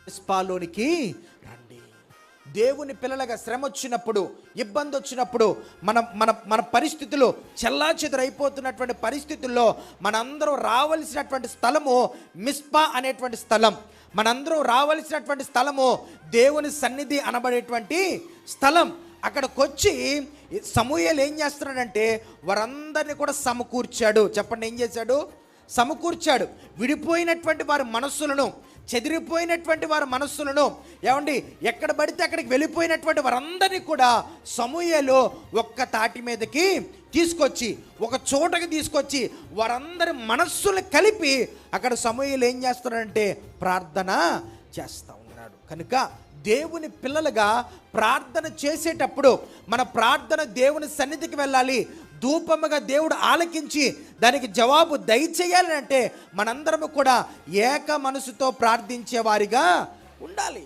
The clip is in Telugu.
మిస్పాలోనికి రండి. దేవుని పిల్లలుగా శ్రమ వచ్చినప్పుడు, ఇబ్బంది వచ్చినప్పుడు, మన మన మన పరిస్థితులు చెల్లాచెదురైపోతున్నటువంటి పరిస్థితుల్లో మనందరం రావలసినటువంటి స్థలము మిస్పా అనేటువంటి స్థలం. మనందరం రావలసినటువంటి స్థలము దేవుని సన్నిధి అనబడేటువంటి స్థలం. అక్కడికి వచ్చి సమూయేలు ఏం చేస్తున్నాడంటే వారందరినీ కూడా సమకూర్చాడు. చెప్పండి, ఏం చేశాడు? సమకూర్చాడు. విడిపోయినటువంటి వారి మనస్సులను, చెదిరిపోయినటువంటి వారి మనస్సులను, ఏమండి ఎక్కడ పడితే అక్కడికి వెళ్ళిపోయినటువంటి వారందరినీ కూడా సమూయేలు ఒక్క తాటి మీదకి తీసుకొచ్చి, ఒక చోటకి తీసుకొచ్చి వారందరి మనస్సులు కలిపి అక్కడ సమూయేలు ఏం చేస్తున్నాడంటే ప్రార్థన చేస్తూ ఉన్నాడు. కనుక దేవుని పిల్లలుగా ప్రార్థన చేసేటప్పుడు మన ప్రార్థన దేవుని సన్నిధికి వెళ్ళాలి. ధూపముగా దేవుడు ఆలకించి దానికి జవాబు దయచేయాలి అంటే మనందరము కూడా ఏక మనసుతో ప్రార్థించే వారిగా ఉండాలి.